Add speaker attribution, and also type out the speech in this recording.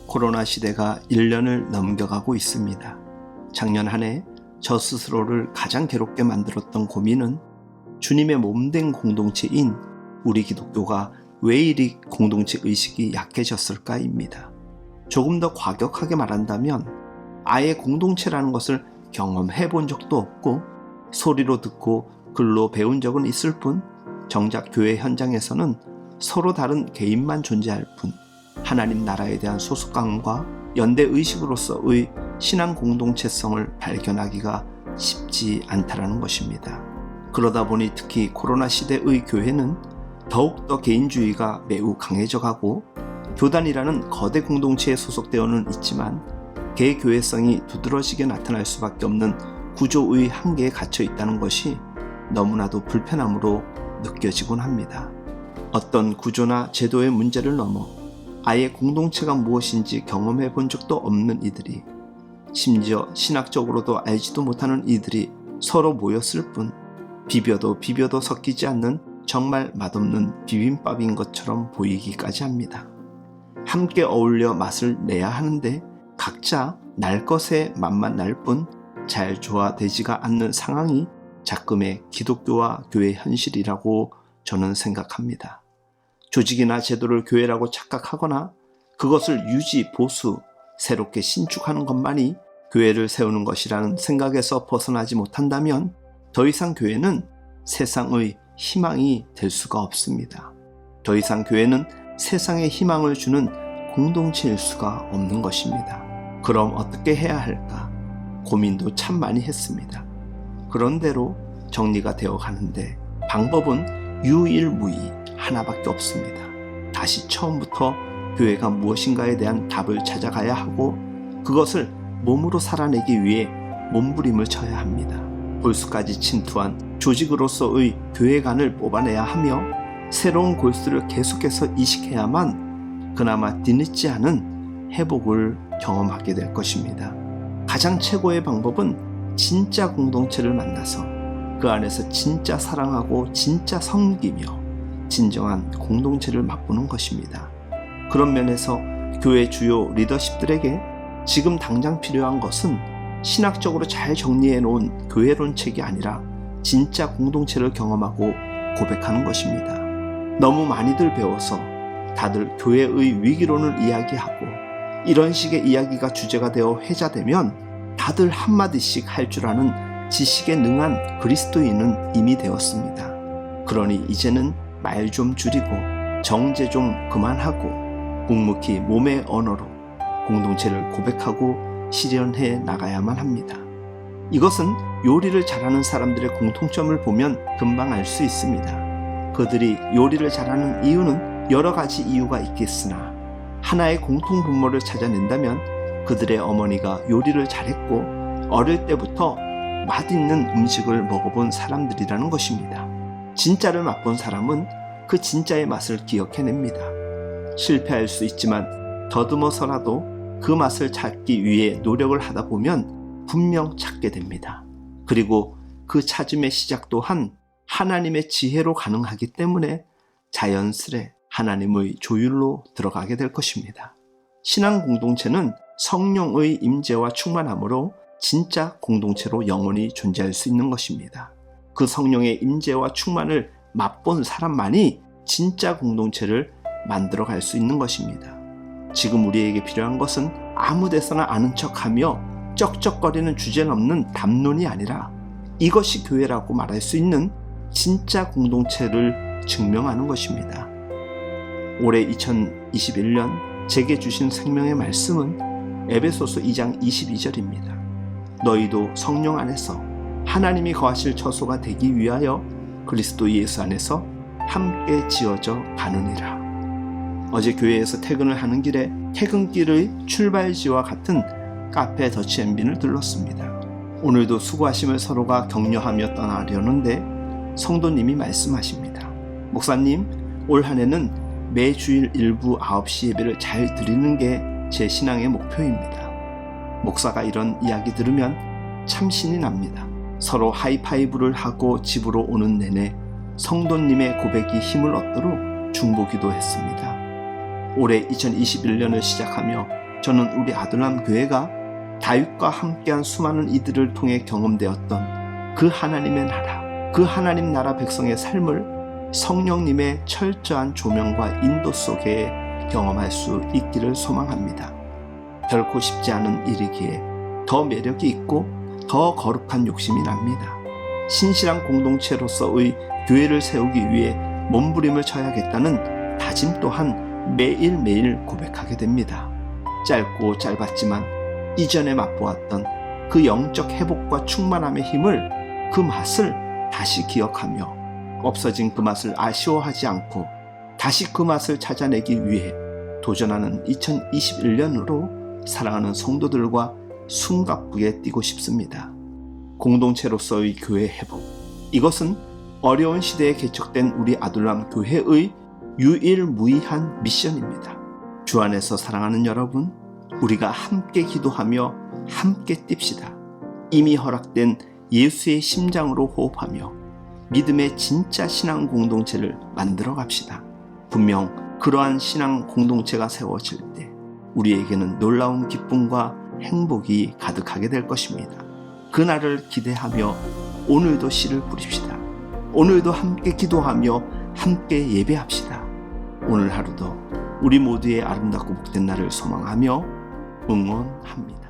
Speaker 1: 코로나 시대가 1년을 넘겨가고 있습니다. 작년 한 해 저 스스로를 가장 괴롭게 만들었던 고민은 주님의 몸된 공동체인 우리 기독교가 왜 이리 공동체 의식이 약해졌을까입니다. 조금 더 과격하게 말한다면 아예 공동체라는 것을 경험해 본 적도 없고 소리로 듣고 글로 배운 적은 있을 뿐 정작 교회 현장에서는 서로 다른 개인만 존재할 뿐 하나님 나라에 대한 소속감과 연대의식으로서의 신앙 공동체성을 발견하기가 쉽지 않다라는 것입니다. 그러다 보니 특히 코로나 시대의 교회는 더욱더 개인주의가 매우 강해져가고 교단이라는 거대 공동체에 소속되어는 있지만 개교회성이 두드러지게 나타날 수밖에 없는 구조의 한계에 갇혀 있다는 것이 너무나도 불편함으로 느껴지곤 합니다. 어떤 구조나 제도의 문제를 넘어 아예 공동체가 무엇인지 경험해 본 적도 없는 이들이, 심지어 신학적으로도 알지도 못하는 이들이 서로 모였을 뿐 비벼도 섞이지 않는 정말 맛없는 비빔밥인 것처럼 보이기까지 합니다. 함께 어울려 맛을 내야 하는데 각자 날 것에 맛만 날 뿐 잘 조화되지가 않는 상황이 작금의 기독교와 교회 현실이라고 저는 생각합니다. 조직이나 제도를 교회라고 착각하거나 그것을 유지, 보수, 새롭게 신축하는 것만이 교회를 세우는 것이라는 생각에서 벗어나지 못한다면 더 이상 교회는 세상의 희망이 될 수가 없습니다. 더 이상 교회는 세상에 희망을 주는 공동체일 수가 없는 것입니다. 그럼 어떻게 해야 할까? 고민도 참 많이 했습니다. 그런대로 정리가 되어 가는데 방법은 유일무이 하나밖에 없습니다. 다시 처음부터 교회가 무엇인가에 대한 답을 찾아가야 하고 그것을 몸으로 살아내기 위해 몸부림을 쳐야 합니다. 골수까지 침투한 조직으로서의 교회관을 뽑아내야 하며 새로운 골수를 계속해서 이식해야만 그나마 뒤늦지 않은 회복을 경험하게 될 것입니다. 가장 최고의 방법은 진짜 공동체를 만나서 그 안에서 진짜 사랑하고 진짜 섬기며 진정한 공동체를 맛보는 것입니다. 그런 면에서 교회 주요 리더십들에게 지금 당장 필요한 것은 신학적으로 잘 정리해 놓은 교회론책이 아니라 진짜 공동체를 경험하고 고백하는 것입니다. 너무 많이들 배워서 다들 교회의 위기론을 이야기하고 이런 식의 이야기가 주제가 되어 회자되면 다들 한마디씩 할 줄 아는 지식에 능한 그리스도인은 이미 되었습니다. 그러니 이제는 말 좀 줄이고 정제 좀 그만하고 묵묵히 몸의 언어로 공동체를 고백하고 실현해 나가야만 합니다. 이것은 요리를 잘하는 사람들의 공통점을 보면 금방 알 수 있습니다. 그들이 요리를 잘하는 이유는 여러 가지 이유가 있겠으나 하나의 공통 분모를 찾아낸다면 그들의 어머니가 요리를 잘했고 어릴 때부터 맛있는 음식을 먹어본 사람들이라는 것입니다. 진짜를 맛본 사람은 그 진짜의 맛을 기억해냅니다. 실패할 수 있지만 더듬어서라도 그 맛을 찾기 위해 노력을 하다 보면 분명 찾게 됩니다. 그리고 그 찾음의 시작 또한 하나님의 지혜로 가능하기 때문에 자연스레 하나님의 조율로 들어가게 될 것입니다. 신앙 공동체는 성령의 임재와 충만함으로 진짜 공동체로 영원히 존재할 수 있는 것입니다. 그 성령의 임재와 충만을 맛본 사람만이 진짜 공동체를 만들어갈 수 있는 것입니다. 지금 우리에게 필요한 것은 아무 데서나 아는 척하며 쩍쩍거리는 주제넘는 담론이 아니라 이것이 교회라고 말할 수 있는 진짜 공동체를 증명하는 것입니다. 올해 2021년 제게 주신 생명의 말씀은 에베소서 2장 22절입니다. 너희도 성령 안에서 하나님이 거하실 처소가 되기 위하여 그리스도 예수 안에서 함께 지어져 가느니라. 어제 교회에서 퇴근을 하는 길에 퇴근길의 출발지와 같은 카페 더치앤빈을 들렀습니다. 오늘도 수고하심을 서로가 격려하며 떠나려는데 성도님이 말씀하십니다. 목사님, 올 한 해는 매 주일 일부 9시 예배를 잘 드리는 게 제 신앙의 목표입니다. 목사가 이런 이야기 들으면 참 신이 납니다. 서로 하이파이브를 하고 집으로 오는 내내 성도님의 고백이 힘을 얻도록 중보기도 했습니다. 올해 2021년을 시작하며 저는 우리 아둘람 교회가 다윗과 함께한 수많은 이들을 통해 경험되었던 그 하나님의 나라, 그 하나님 나라 백성의 삶을 성령님의 철저한 조명과 인도 속에 경험할 수 있기를 소망합니다. 결코 쉽지 않은 일이기에 더 매력이 있고 더 거룩한 욕심이 납니다. 신실한 공동체로서의 교회를 세우기 위해 몸부림을 쳐야겠다는 다짐 또한 매일매일 고백하게 됩니다. 짧고 짧았지만 이전에 맛보았던 그 영적 회복과 충만함의 힘을, 그 맛을 다시 기억하며 없어진 그 맛을 아쉬워하지 않고 다시 그 맛을 찾아내기 위해 도전하는 2021년으로 사랑하는 성도들과 숨가쁘게 뛰고 싶습니다. 공동체로서의 교회 회복, 이것은 어려운 시대에 개척된 우리 아둘람 교회의 유일무이한 미션입니다. 주 안에서 사랑하는 여러분, 우리가 함께 기도하며 함께 뜁시다. 이미 허락된 예수의 심장으로 호흡하며 믿음의 진짜 신앙 공동체를 만들어 갑시다. 분명 그러한 신앙 공동체가 세워질 때 우리에게는 놀라운 기쁨과 행복이 가득하게 될 것입니다. 그날을 기대하며 오늘도 씨를 뿌립시다. 오늘도 함께 기도하며 함께 예배합시다. 오늘 하루도 우리 모두의 아름답고 복된 날을 소망하며 응원합니다.